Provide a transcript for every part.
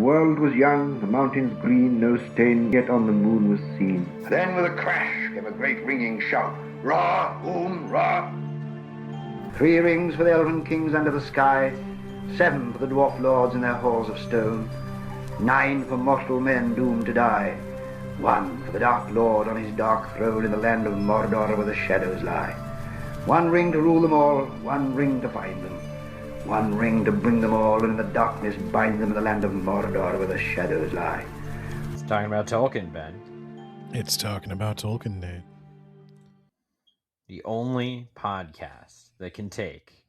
world was young, the mountains green, no stain yet on the moon was seen. Then with a crash came a great ringing shout. Ra, boom, ra. 3 rings for the elven kings under the sky, 7 for the dwarf lords in their halls of stone, 9 for mortal men doomed to die, 1 for the dark lord on his dark throne in the land of Mordor where the shadows lie. 1 ring to rule them all, 1 ring to find them, 1 ring to bring them all, and in the darkness bind them in the land of Mordor where the shadows lie. It's talking about Tolkien, Ben. It's talking about Tolkien, Nate. The only podcast that can take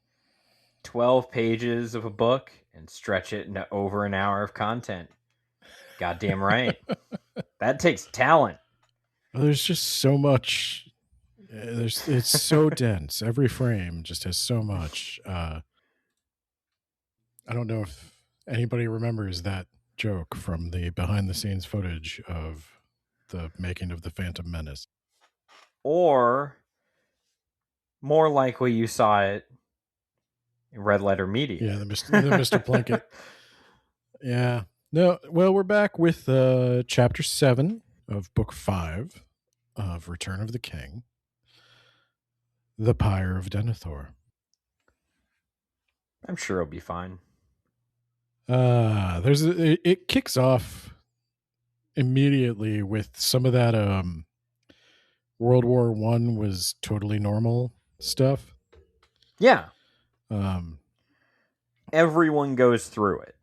12 pages of a book and stretch it into over an hour of content. Goddamn right. That takes talent. Well, there's just so much. It's so dense. Every frame just has so much. I don't know if anybody remembers that joke from the behind-the-scenes footage of the making of The Phantom Menace. Or, more likely, you saw it in Red Letter Media. Yeah, the Mr. Plinkett. Yeah. No, well, we're back with Chapter 7 of Book 5 of Return of the King, The Pyre of Denethor. I'm sure it'll be fine. It kicks off immediately with some of that World War I was totally normal stuff. Yeah. Everyone goes through it.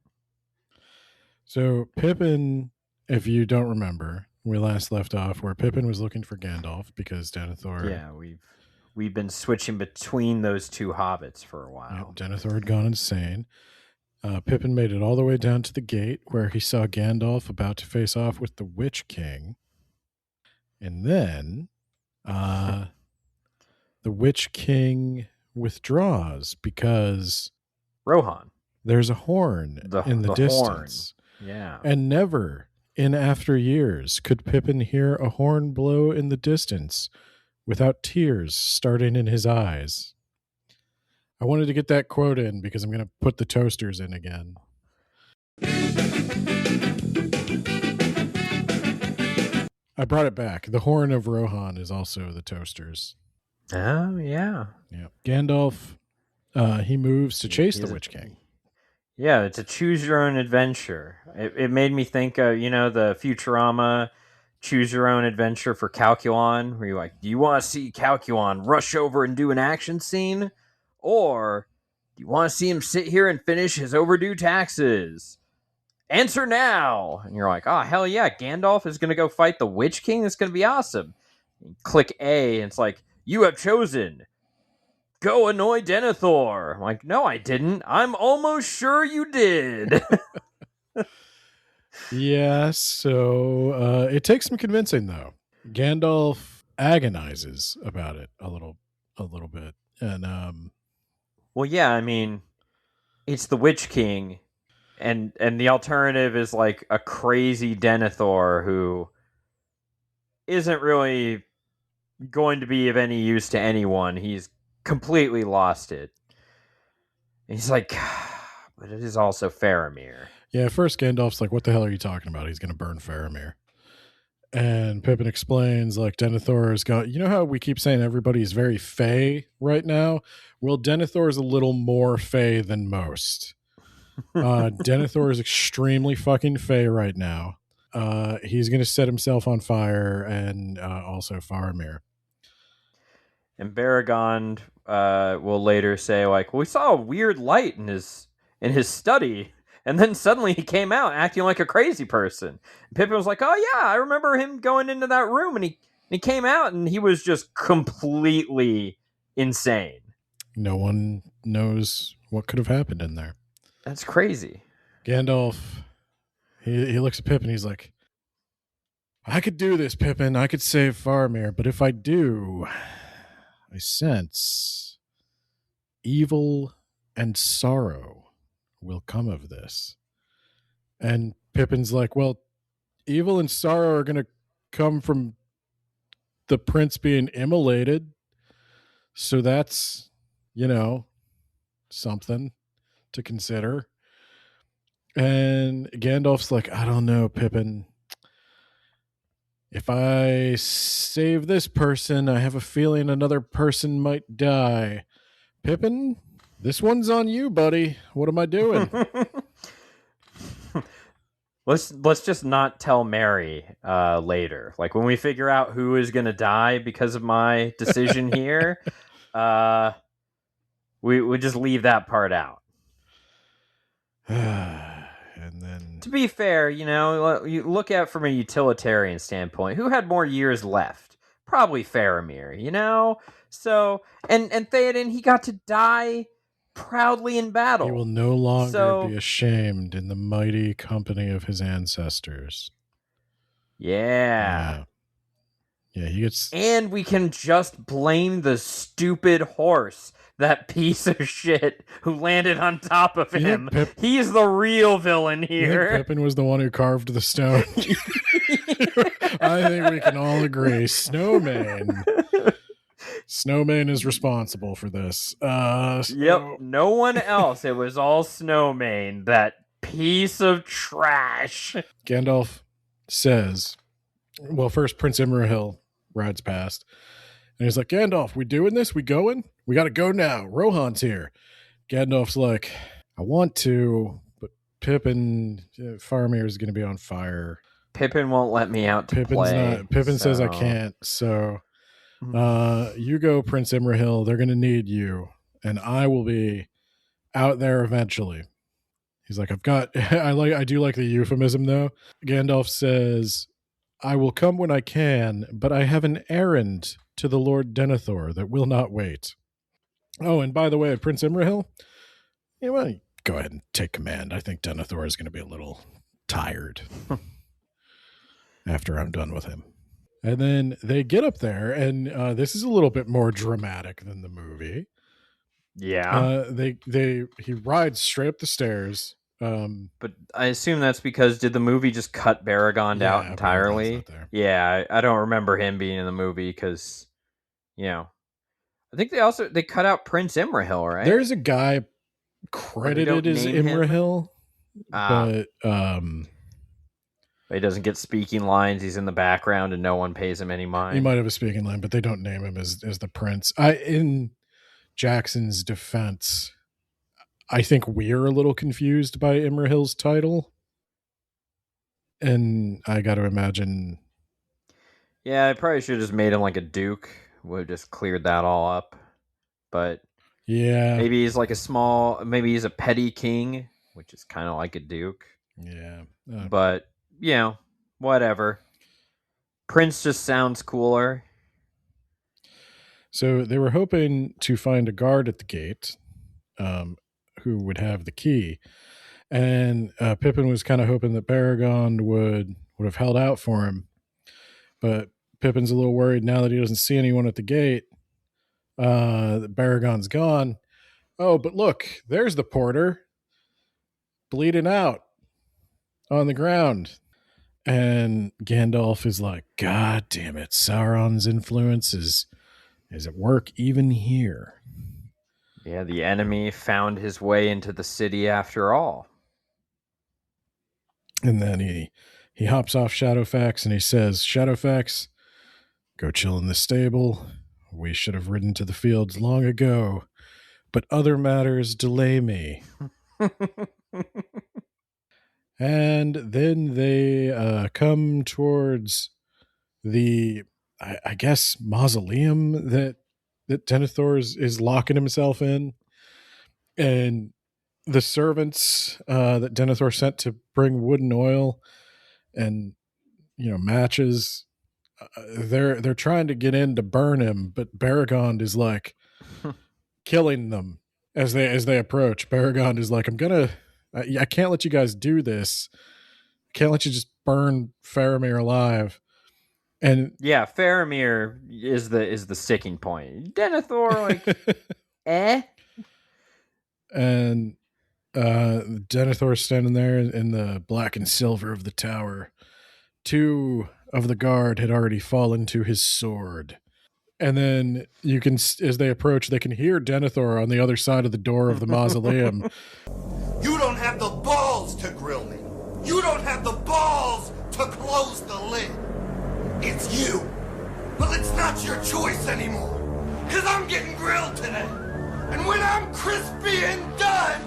So Pippin, if you don't remember, we last left off where Pippin was looking for Gandalf because Denethor. Yeah, we've been switching between those two hobbits for a while. Denethor had gone insane. Pippin made it all the way down to the gate where he saw Gandalf about to face off with the Witch King. And then the Witch King withdraws because Rohan. There's a horn in the distance. Horn. Yeah. And never in after years could Pippin hear a horn blow in the distance without tears starting in his eyes. I wanted to get that quote in because I'm going to put the toasters in again. I brought it back. The horn of Rohan is also the toasters. Oh, yeah. Yeah. Gandalf, he moves to chase the Witch King. Yeah, it's a choose your own adventure. It made me think of, the Futurama choose your own adventure for Calculon, where you're like, do you want to see Calculon rush over and do an action scene? Or do you want to see him sit here and finish his overdue taxes? Answer now! And you're like, oh, hell yeah, Gandalf is going to go fight the Witch King? It's going to be awesome. And click A, and it's like, you have chosen. Go annoy Denethor. I'm like, no, I didn't. I'm almost sure you did. Yeah, so it takes some convincing, though. Gandalf agonizes about it a little bit. And well, yeah, I mean, it's the Witch King, and the alternative is like a crazy Denethor who isn't really going to be of any use to anyone. He's completely lost it. And he's like, but it is also Faramir. Yeah, first Gandalf's like, what the hell are you talking about? He's going to burn Faramir. And Pippin explains, like, Denethor is going, you know how we keep saying everybody's very fey right now? Well, Denethor is a little more fey than most. Denethor is extremely fucking fey right now. He's going to set himself on fire, and also Faramir. And Baragond will later say, like, well, we saw a weird light in his study. And then suddenly he came out acting like a crazy person. And Pippin was like, oh yeah, I remember him going into that room, and he came out and he was just completely insane. No one knows what could have happened in there. That's crazy. Gandalf, he looks at Pippin, he's like, I could do this, Pippin. I could save Faramir, but if I do, I sense evil and sorrow will come of this. And Pippin's like, well, evil and sorrow are going to come from the prince being immolated. So that's, something to consider. And Gandalf's like, I don't know, Pippin. If I save this person, I have a feeling another person might die. Pippin, this one's on you, buddy. What am I doing? Let's just not tell Mary later. Like when we figure out who is going to die because of my decision here, we just leave that part out. And then, to be fair, you look at it from a utilitarian standpoint. Who had more years left? Probably Faramir, So, and Theoden, he got to die proudly in battle. He will no longer be ashamed in the mighty company of his ancestors. Yeah. Yeah, he gets... And we can just blame the stupid horse, that piece of shit who landed on top of him. He's the real villain here. You think Pippin was the one who carved the stone? I think we can all agree. Snowman is responsible for this. Yep, no one else. It was all Snowman, that piece of trash. Gandalf says, well, first Prince Imrahil rides past, and he's like, Gandalf, we doing this? We going? We got to go now. Rohan's here. Gandalf's like, I want to, but Pippin, Faramir is going to be on fire. Pippin won't let me out to play. Pippin says I can't, so you go, Prince Imrahil. They're going to need you, and I will be out there eventually. He's like, I do like the euphemism though. Gandalf says, I will come when I can, but I have an errand to the Lord Denethor that will not wait. Oh, and by the way, Prince Imrahil, go ahead and take command. I think Denethor is going to be a little tired after I'm done with him. And then they get up there, and this is a little bit more dramatic than the movie. Yeah. He rides straight up the stairs. But I assume that's because did the movie just cut Baragon out entirely? Yeah, I don't remember him being in the movie because, I think they cut out Prince Imrahil, right? There's a guy credited as Imrahil, but he doesn't get speaking lines. He's in the background and no one pays him any mind. He might have a speaking line, but they don't name him as the prince. In Jackson's defense, I think we're a little confused by Imrahil's title. And I got to imagine... Yeah, I probably should have just made him like a duke. Would have just cleared that all up. But yeah, maybe he's like maybe he's a petty king, which is kind of like a duke. Yeah. But, whatever. Prince just sounds cooler. So they were hoping to find a guard at the gate who would have the key. And Pippin was kind of hoping that Baragon would have held out for him. But Pippin's a little worried now that he doesn't see anyone at the gate. That Baragon's gone. Oh, but look, there's the porter bleeding out on the ground. And Gandalf is like, God damn it, Sauron's influence is at work even here. Yeah, the enemy found his way into the city after all. And then he hops off Shadowfax and he says, Shadowfax, go chill in the stable. We should have ridden to the fields long ago, but other matters delay me. And then they come towards the, I guess, mausoleum that Denethor is locking himself in. And the servants that Denethor sent to bring wood and oil and, matches, they're trying to get in to burn him, but Baragon is like killing them as they approach. Baragon is like, I can't let you guys do this. I can't let you just burn Faramir alive. And yeah, Faramir is the sticking point. Denethor, like, And Denethor standing there in the black and silver of the tower. 2 of the guard had already fallen to his sword. And then you can, as they approach, they can hear Denethor on the other side of the door of the mausoleum. You don't have the balls to grill not your choice anymore. Cause I'm getting grilled today. And when I'm crispy and done,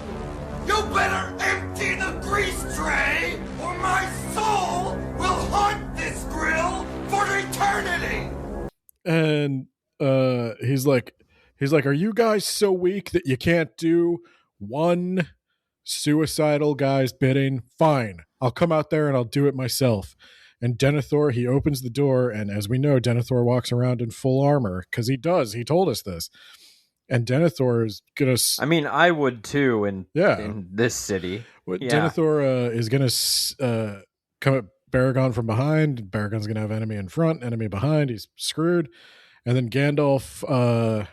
you better empty the grease tray, or my soul will haunt this grill for eternity. And he's like, are you guys so weak that you can't do one suicidal guy's bidding? Fine, I'll come out there and I'll do it myself. And Denethor, he opens the door, and as we know, Denethor walks around in full armor, because he does. He told us this. And Denethor is gonna. I mean, I would too in this city. Denethor is gonna come at Baragon from behind. Baragon's gonna have enemy in front, enemy behind. He's screwed. And then Gandalf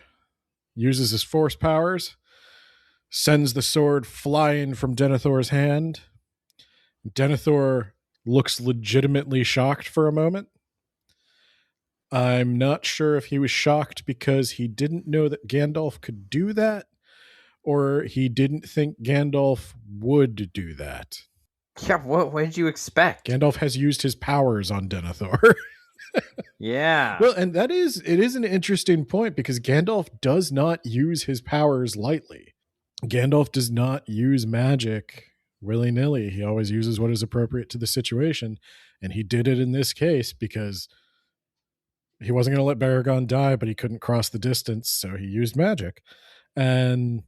uses his force powers, sends the sword flying from Denethor's hand. Denethor looks legitimately shocked for a moment. I'm not sure if he was shocked because he didn't know that Gandalf could do that, or he didn't think Gandalf would do that. Yeah, what did you expect? Gandalf has used his powers on Denethor. Yeah. Well, and it is an interesting point, because Gandalf does not use his powers lightly. Gandalf does not use magic willy-nilly. He always uses what is appropriate to the situation, and he did it in this case because he wasn't going to let Baragon die, but he couldn't cross the distance, so he used magic. And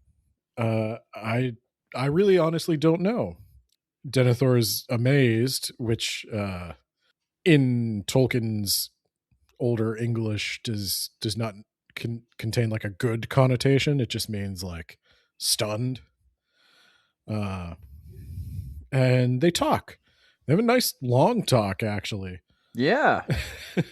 I really honestly don't know. Denethor is amazed, which in Tolkien's older English does not contain like a good connotation. It just means like stunned. And they talk. They have a nice long talk, actually. Yeah.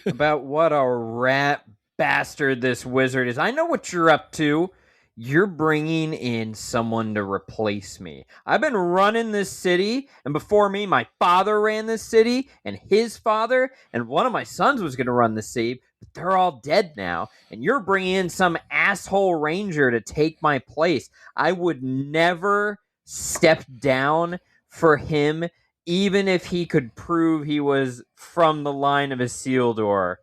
About what a rat bastard this wizard is. I know what you're up to. You're bringing in someone to replace me. I've been running this city, and before me, my father ran this city, and his father, and one of my sons was going to run the city, but they're all dead now, and you're bringing in some asshole ranger to take my place. I would never step down for him, even if he could prove he was from the line of Isildur.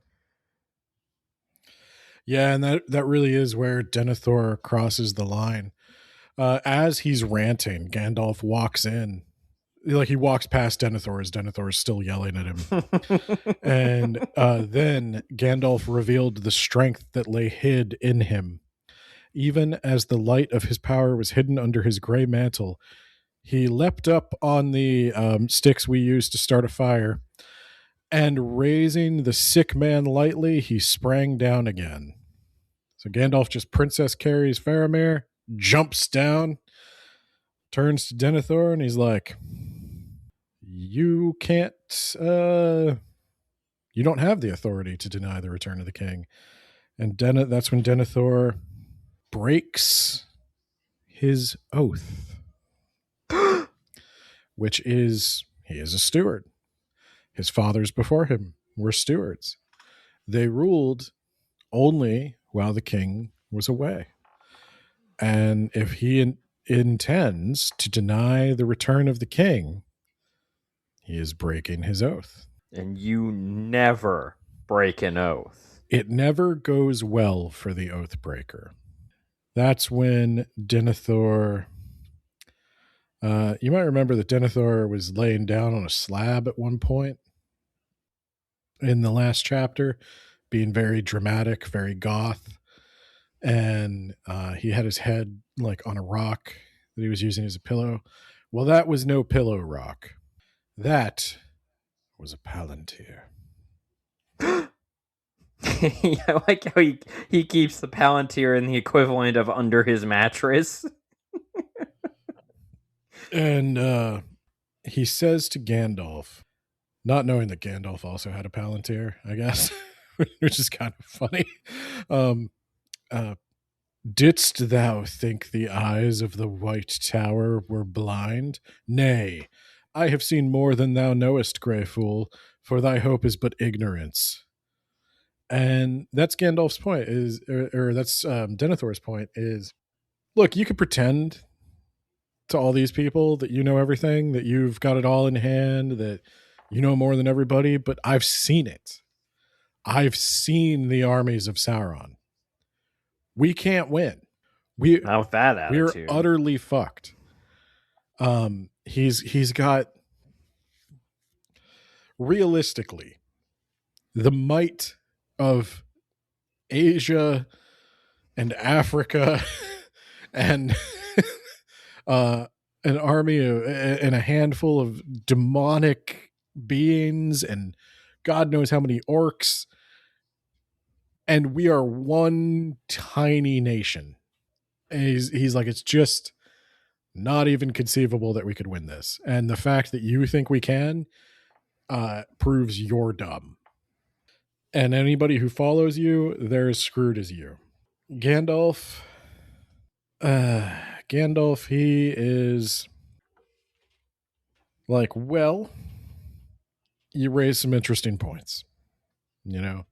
Yeah, and that really is where Denethor crosses the line. As he's ranting, Gandalf walks in. Like, he walks past Denethor as Denethor is still yelling at him. And then Gandalf revealed the strength that lay hid in him. Even as the light of his power was hidden under his gray mantle, he leapt up on the sticks we used to start a fire, and raising the sick man lightly, he sprang down again. So Gandalf just princess carries Faramir, jumps down, turns to Denethor, and he's like, you can't, you don't have the authority to deny the return of the king. And that's when Denethor breaks his oath. Which is, he is a steward. His fathers before him were stewards. They ruled only while the king was away. And if he intends to deny the return of the king, he is breaking his oath. And you never break an oath. It never goes well for the oath breaker. That's when Denethor... you might remember that Denethor was laying down on a slab at one point in the last chapter, being very dramatic, very goth. And he had his head like on a rock that he was using as a pillow. Well, that was no pillow rock. That was a palantir. I like how he keeps the palantir in the equivalent of under his mattress. And he says to Gandalf, not knowing that Gandalf also had a palantir, I guess, which is kind of funny. Didst thou think the eyes of the White Tower were blind? Nay, I have seen more than thou knowest, grey fool, for thy hope is but ignorance. And that's Gandalf's point, or that's Denethor's point, is, look, you could pretend to all these people that you know everything, that you've got it all in hand, that you know more than everybody, but I've seen it. I've seen the armies of Sauron. We can't win. Not with that We're attitude. utterly fucked. He's got, realistically, the might of Asia and Africa and an army and a handful of demonic beings and God knows how many orcs. And we are one tiny nation. And he's like, it's just not even conceivable that we could win this. And the fact that you think we can proves you're dumb. And anybody who follows you, they're as screwed as you. Gandalf, he is like, well, you raise some interesting points. You know,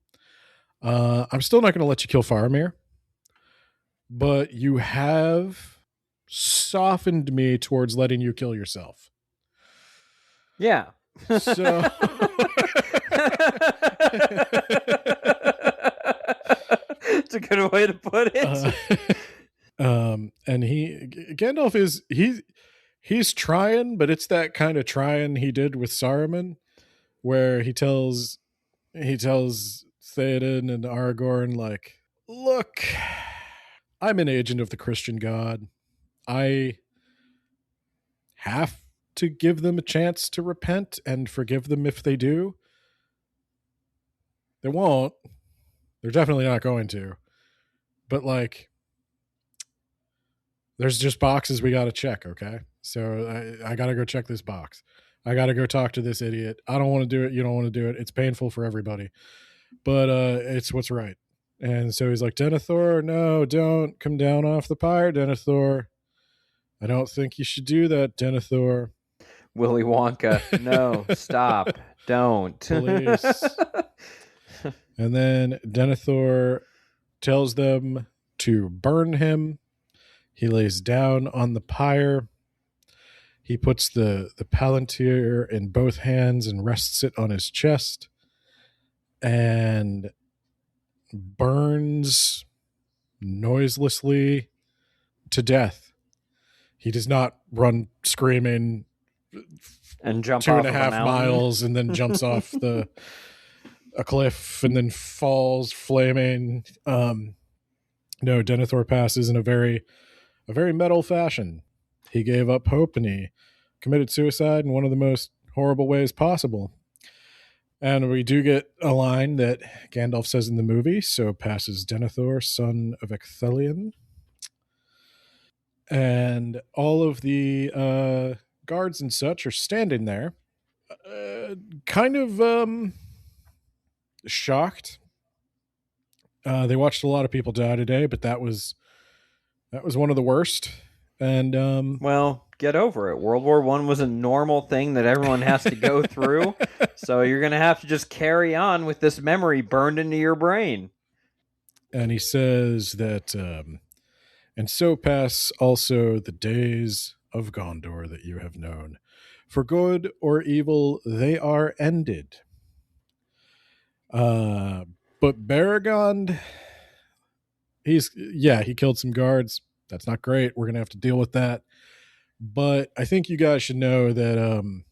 I'm still not going to let you kill Faramir, but you have softened me towards letting you kill yourself. Yeah. So it's a good way to put it. And Gandalf is he's trying, but it's that kind of trying he did with Saruman, where he tells Theoden and Aragorn, like, look, I'm an agent of the Christian God. I have to give them a chance to repent and forgive them if they do. They won't. They're definitely not going to. But, like, there's just boxes we got to check, okay? So I got to go check this box. I got to go talk to this idiot. I don't want to do it. You don't want to do it. It's painful for everybody. But it's what's right. And so he's like, Denethor, no, don't come down off the pyre, Denethor. I don't think you should do that, Denethor. Willy Wonka, no, stop, don't. Please. And then Denethor tells them to burn him. He lays down on the pyre. He puts the palantir in both hands and rests it on his chest and burns noiselessly to death. He does not run screaming And jump 2.5 off miles and then jumps off a cliff and then falls flaming. No, Denethor passes in a very metal fashion. He gave up hope and he committed suicide in one of the most horrible ways possible. And we do get a line that Gandalf says in the movie, so passes Denethor, son of Ecthelion. And all of the guards and such are standing there, kind of shocked. They watched a lot of people die today, but that was one of the worst. And well, get over it. World War I was a normal thing that everyone has to go through. So you're going to have to just carry on with this memory burned into your brain. And he says that, and so pass also the days of Gondor that you have known. For good or evil, they are ended. But Baragond, he killed some guards. That's not great. We're going to have to deal with that. But I think you guys should know that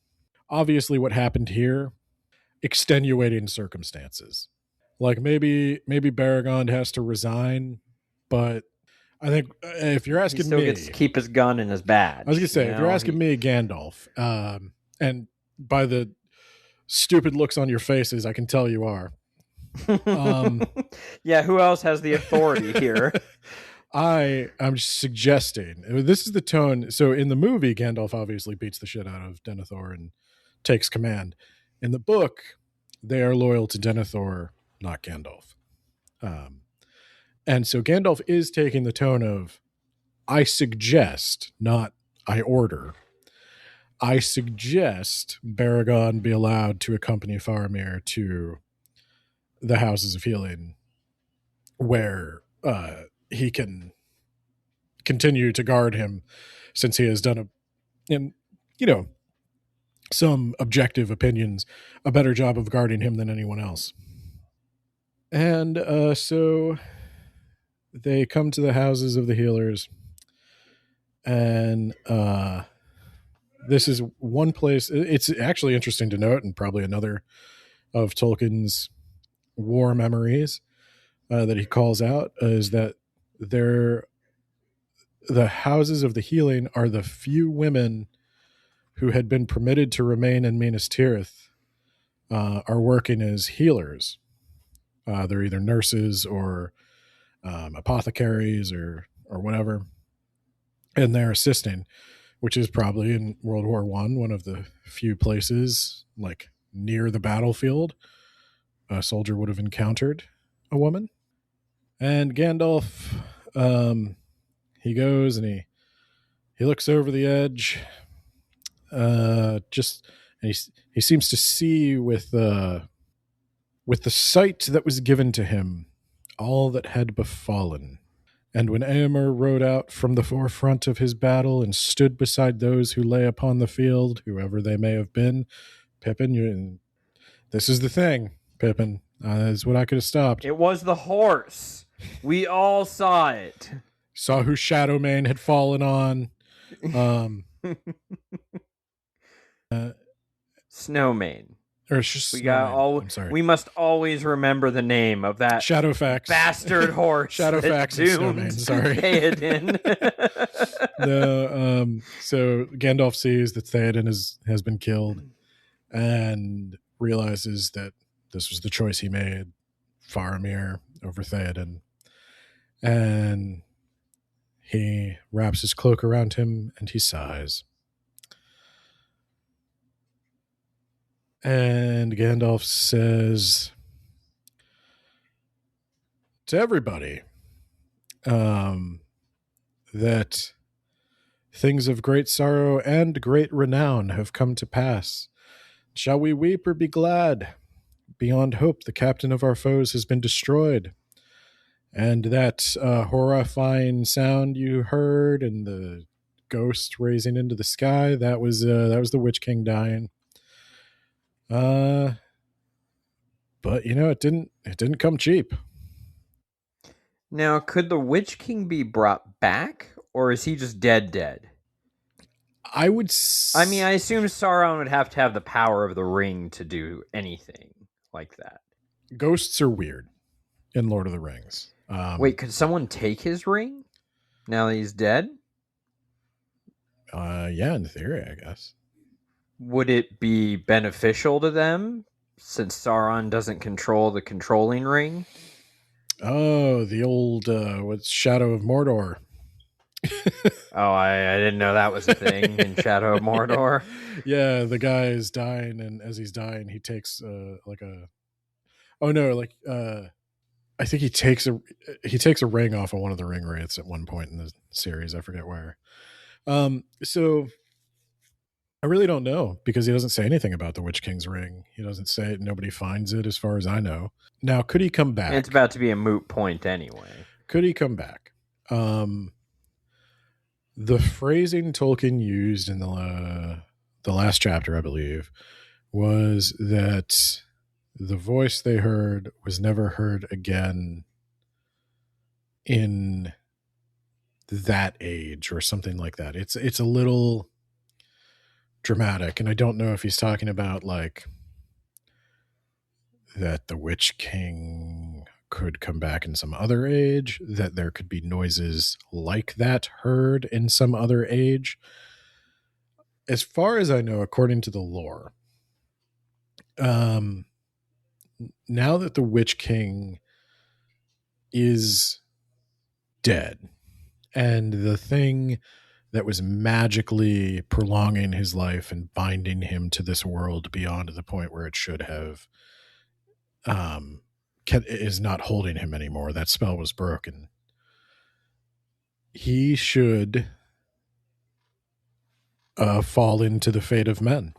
obviously what happened here, extenuating circumstances. Like maybe Baragond has to resign, but I think if you're asking me, he still gets to keep his gun and his badge. I was going to say, if you're asking me, Gandalf, and by the stupid looks on your faces, I can tell you are. Yeah, who else has the authority here? I'm suggesting, this is the tone. So in the movie, Gandalf obviously beats the shit out of Denethor and takes command. In the book, they are loyal to Denethor, not Gandalf. And so Gandalf is taking the tone of, I suggest, not I order. I suggest Baragond be allowed to accompany Faramir to the Houses of Healing, where he can continue to guard him, since he has done some objective opinions, a better job of guarding him than anyone else. And so they come to the houses of the healers, and this is one place. It's actually interesting to note, and probably another of Tolkien's war memories that he calls out, is that the houses of the healing are the few women who had been permitted to remain in Minas Tirith are working as healers. They're either nurses or apothecaries or whatever, and they're assisting, which is probably in World War one of the few places like near the battlefield a soldier would have encountered a woman. And Gandalf, he goes and he looks over the edge, and he seems to see with the sight that was given to him all that had befallen. And when Eomer rode out from the forefront of his battle and stood beside those who lay upon the field, whoever they may have been, Pippin, this is the thing, Pippin. That's what I could have stopped. It was the horse. We all saw it. Saw who Shadowmane had fallen on. Snowmane. Or just We got all. I'm sorry. We must always remember the name of that Shadowfax bastard horse. Shadowfax and Snowmane. Sorry, Theoden. So Gandalf sees that Theoden has been killed, and realizes that this was the choice he made, Faramir over Theoden, and he wraps his cloak around him and he sighs. And Gandalf says to everybody that things of great sorrow and great renown have come to pass. Shall we weep or be glad? Beyond hope, the captain of our foes has been destroyed. And that horrifying sound you heard and the ghost raising into the sky, that was the Witch King dying. But it didn't come cheap. Now, could the Witch King be brought back, or is he just dead? I would. I assume Sauron would have to have the power of the ring to do anything like that. Ghosts are weird in Lord of the Rings. Wait, could someone take his ring now that he's dead? Yeah, in theory, I guess. Would it be beneficial to them since Sauron doesn't control the controlling ring? Oh, the old what's Shadow of Mordor. Oh, I didn't know that was a thing in Shadow of Mordor. Yeah, the guy is dying, and as he's dying, he takes I think he takes a ring off of one of the ring wraiths at one point in the series. I forget where. So I really don't know, because he doesn't say anything about the Witch King's ring. He doesn't say it. Nobody finds it, as far as I know. Now, could he come back? It's about to be a moot point anyway. Could he come back? The phrasing Tolkien used in the last chapter, I believe, was that the voice they heard was never heard again in that age, or something like that. It's a little dramatic, and I don't know if he's talking about like that the Witch King could come back in some other age, that there could be noises like that heard in some other age. As far as I know, according to the lore, now that the Witch King is dead, and the thing that was magically prolonging his life and binding him to this world beyond the point where it should have, is not holding him anymore. That spell was broken. He should fall into the fate of men.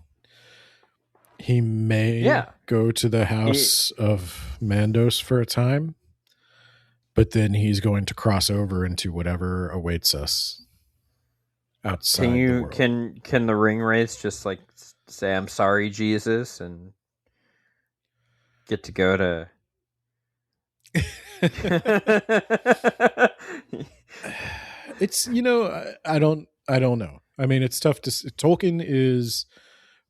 He may go to the house of Mandos for a time, but then he's going to cross over into whatever awaits us outside the world. Can the ring wraiths just like say, "I'm sorry, Jesus," and get to go to It's, I don't know. I mean, it's tough to Tolkien is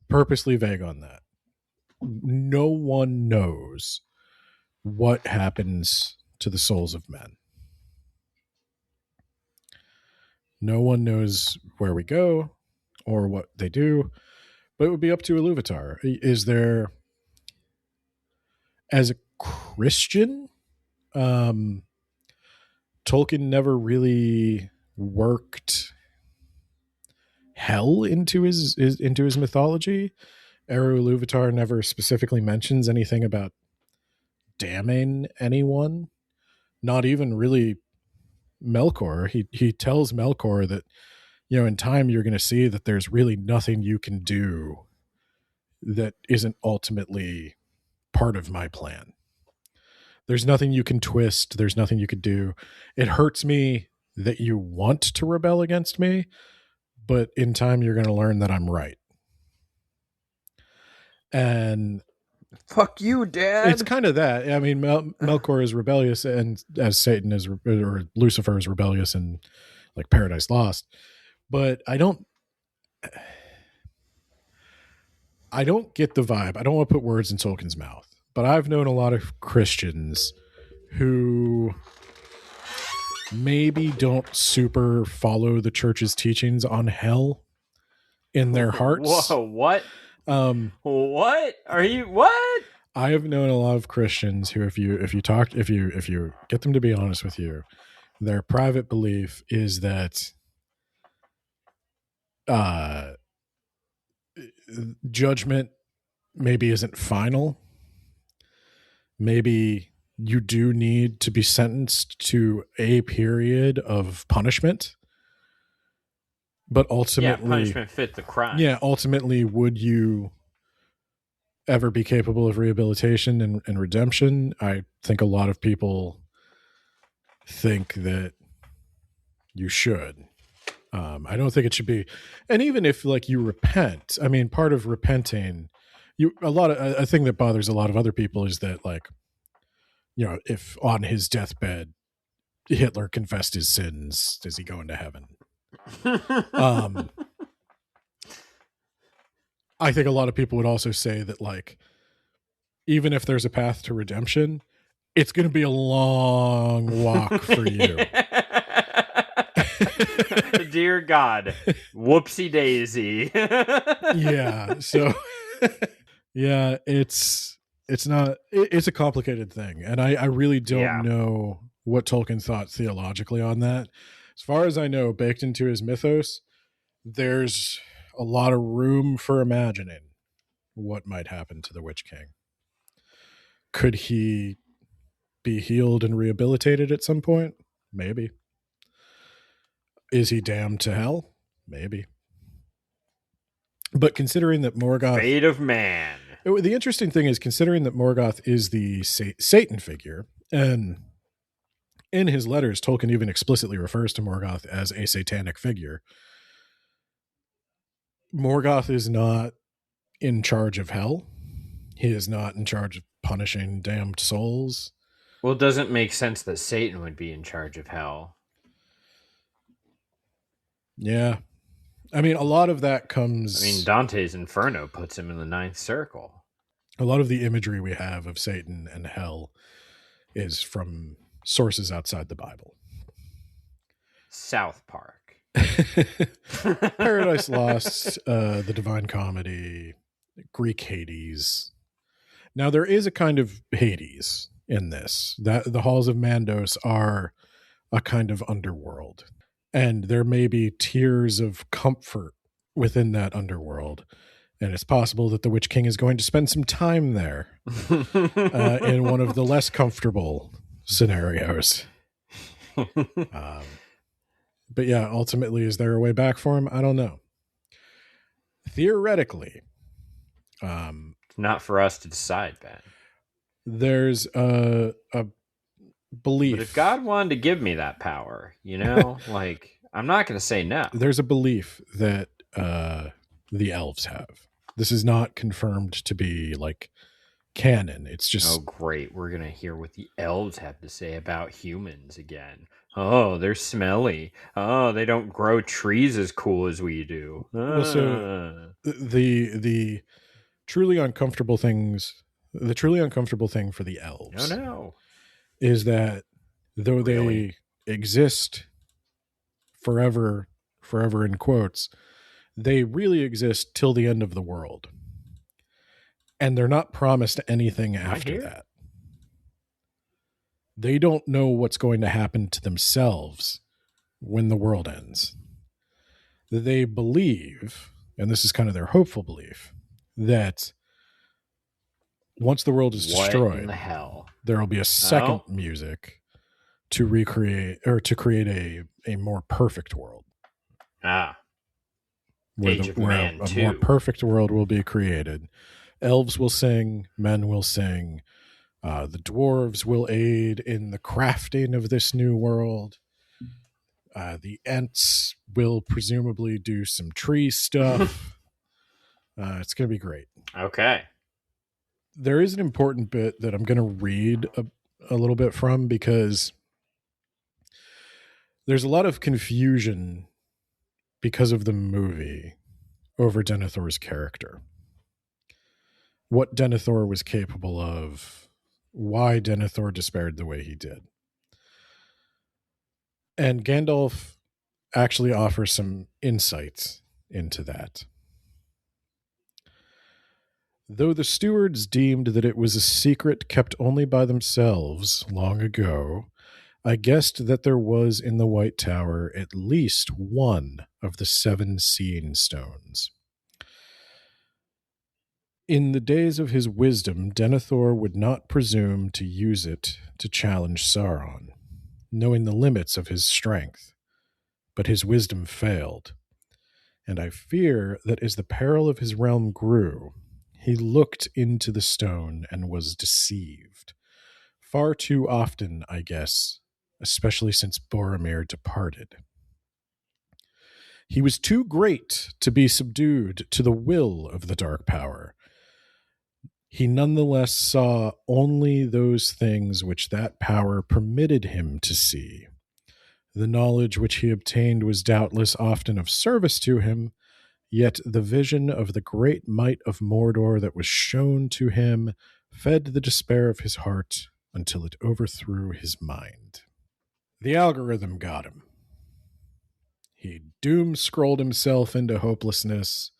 purposely vague on that. No one knows what happens to the souls of men. No one knows where we go or what they do, but it would be up to Iluvatar. Is there, as a Christian, Tolkien never really worked hell into his mythology. Eru Iluvatar never specifically mentions anything about damning anyone, not even really Melkor. He tells Melkor that, in time you're going to see that there's really nothing you can do that isn't ultimately part of my plan. There's nothing you can twist. There's nothing you could do. It hurts me that you want to rebel against me, but in time you're going to learn that I'm right. And fuck you, Dad. It's kind of that. I mean, Melkor is rebellious, and as Satan is, or Lucifer is rebellious in like Paradise Lost. But I don't get the vibe. I don't want to put words in Tolkien's mouth, but I've known a lot of Christians who maybe don't super follow the church's teachings on hell in their hearts. Whoa, what? What are you? What? I have known a lot of Christians who, if you get them to be honest with you, their private belief is that judgment maybe isn't final. Maybe you do need to be sentenced to a period of punishment, but ultimately, punishment fit the crime. Yeah, ultimately, would you ever be capable of rehabilitation and redemption? I think a lot of people think that you should. I don't think it should be. And even if like you repent, I mean, part of repenting, a thing that bothers a lot of other people is that, like, if on his deathbed Hitler confessed his sins, does he go into heaven? I think a lot of people would also say that, like, even if there's a path to redemption, it's going to be a long walk for you. Dear God, whoopsie daisy. Yeah. So, yeah, it's a complicated thing. And I really don't know what Tolkien thought theologically on that. As far as I know, baked into his mythos, there's a lot of room for imagining what might happen to the Witch King. Could he be healed and rehabilitated at some point? Maybe. Is he damned to hell? Maybe. But considering that Morgoth... Fate of man. The interesting thing is, considering that Morgoth is the Satan figure, and in his letters, Tolkien even explicitly refers to Morgoth as a satanic figure. Morgoth is not in charge of hell. He is not in charge of punishing damned souls. Well, it doesn't make sense that Satan would be in charge of hell. Yeah. I mean, a lot of that comes... I mean, Dante's Inferno puts him in the ninth circle. A lot of the imagery we have of Satan and hell is from sources outside the Bible. South Park. Paradise Lost, the Divine Comedy, Greek Hades. Now, there is a kind of Hades in this. That the halls of Mandos are a kind of underworld. And there may be tiers of comfort within that underworld. And it's possible that the Witch King is going to spend some time there in one of the less comfortable scenarios. But yeah, ultimately, is there a way back for him? I don't know. Theoretically. Not for us to decide, Ben. There's a belief. But if God wanted to give me that power, like, I'm not going to say no. There's a belief that the elves have. This is not confirmed to be like canon. It's just Oh, great. We're going to hear what the elves have to say about humans again. Oh, they're smelly. Oh, they don't grow trees as cool as we do. well. So the truly uncomfortable things, the truly uncomfortable thing for the elves no. is that though Really? they exist forever in quotes, they really exist till the end of the world. And they're not promised anything after that. They don't know what's going to happen to themselves when the world ends. They believe, and this is kind of their hopeful belief, that once the world is destroyed, what in the hell? There will be a second music to recreate or to create a more perfect world. Where a more perfect world will be created. Elves will sing, men will sing, the dwarves will aid in the crafting of this new world. The Ents will presumably do some tree stuff. It's going to be great. Okay. There is an important bit that I'm going to read a little bit from, because there's a lot of confusion because of the movie over Denethor's character. What Denethor was capable of, why Denethor despaired the way he did. And Gandalf actually offers some insights into that. Though the stewards deemed that it was a secret kept only by themselves long ago, I guessed that there was in the White Tower at least one of the 7 seeing stones. In the days of his wisdom, Denethor would not presume to use it to challenge Sauron, knowing the limits of his strength. But his wisdom failed, and I fear that as the peril of his realm grew, he looked into the stone and was deceived. Far too often, I guess, especially since Boromir departed. He was too great to be subdued to the will of the dark power. He nonetheless saw only those things which that power permitted him to see. The knowledge which he obtained was doubtless often of service to him, yet the vision of the great might of Mordor that was shown to him fed the despair of his heart until it overthrew his mind. The algorithm got him. He doom-scrolled himself into hopelessness,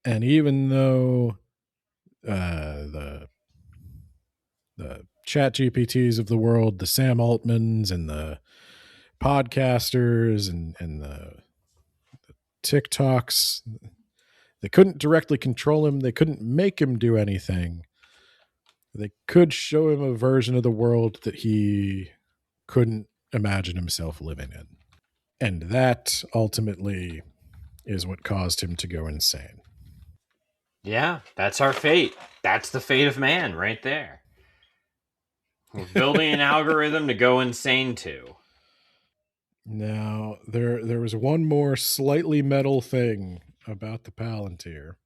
and even though the chat GPTs of the world, the Sam Altmans and the podcasters and the TikToks, they couldn't directly control him. They couldn't make him do anything. They could show him a version of the world that he couldn't imagine himself living in. And that ultimately is what caused him to go insane. Yeah, that's our fate. That's the fate of man right there. We're building an algorithm to go insane to. Now, there was one more slightly metal thing about the Palantir.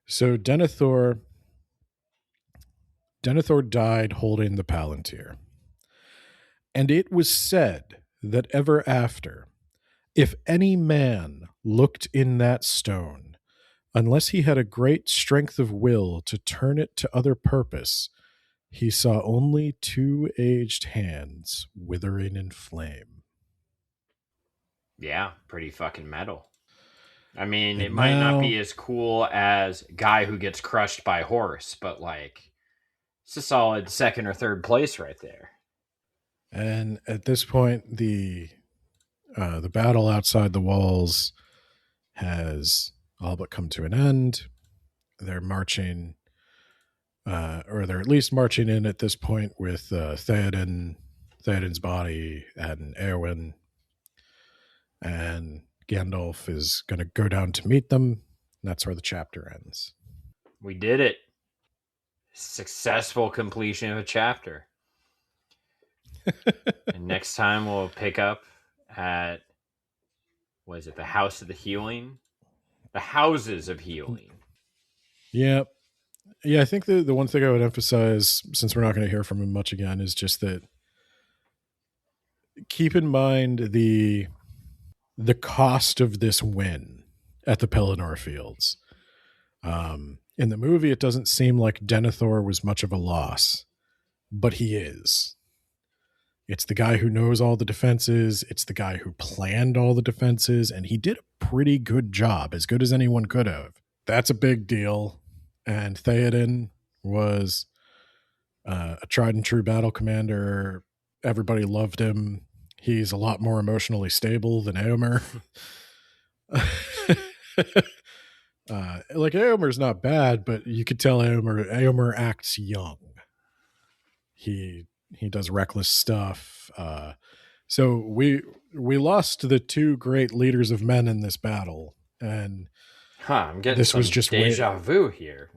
So Denethor died holding the Palantir. And it was said that ever after, if any man looked in that stone, unless he had a great strength of will to turn it to other purpose, he saw only 2 aged hands withering in flame. Yeah, pretty fucking metal. I mean, and it might not be as cool as Guy Who Gets Crushed by Horse, but like, it's a solid 2nd or 3rd place right there. And at this point, the battle outside the walls has all but come to an end. They're marching, or they're at least marching in at this point with Theoden's body and Eowyn. And Gandalf is going to go down to meet them. That's where the chapter ends. We did it. Successful completion of a chapter. And next time we'll pick up at, what is it, the House of the Healing? The Houses of Healing. Yep. Yeah, I think the one thing I would emphasize, since we're not going to hear from him much again, is just that keep in mind the cost of this win at the Pelennor Fields. In the movie, it doesn't seem like Denethor was much of a loss, but he is. It's the guy who knows all the defenses. It's the guy who planned all the defenses, and he did a pretty good job, as good as anyone could have. That's a big deal. And Theoden was a tried and true battle commander. Everybody loved him. He's a lot more emotionally stable than Éomer. Like, Éomer's not bad, but you could tell Éomer acts young. He does reckless stuff. So we lost the two great leaders of men in this battle, and I'm getting this some was just deja vu here.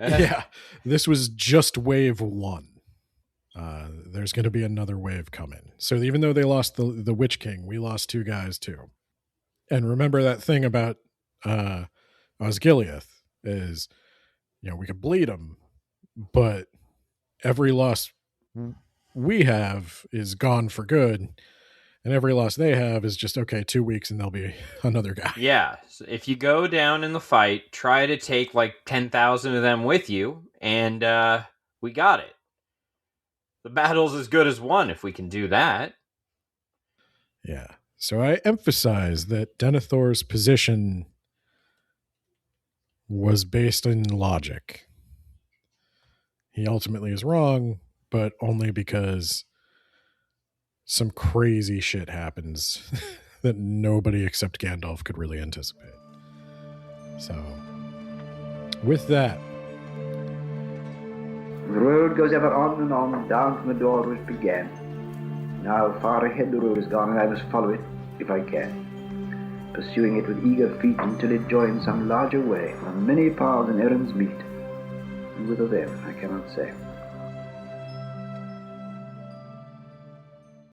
Yeah, this was just wave one. There's going to be another wave coming. So even though they lost the Witch King, we lost two guys too. And remember that thing about Osgiliath is, we could bleed him, but every loss we have is gone for good, and every loss they have is just, okay, 2 weeks and there'll be another guy. Yeah, so if you go down in the fight, try to take like 10,000 of them with you, and we got it. The battle's as good as won if we can do that. Yeah. So I emphasize that Denethor's position was based in logic. He ultimately is wrong, but only because some crazy shit happens that nobody except Gandalf could really anticipate. So, with that, The road goes ever on and on, down from the door which began. Now far ahead the road is gone, and I must follow it, if I can, pursuing it with eager feet until it joins some larger way, where many paths and errands meet. And whither then, I cannot say.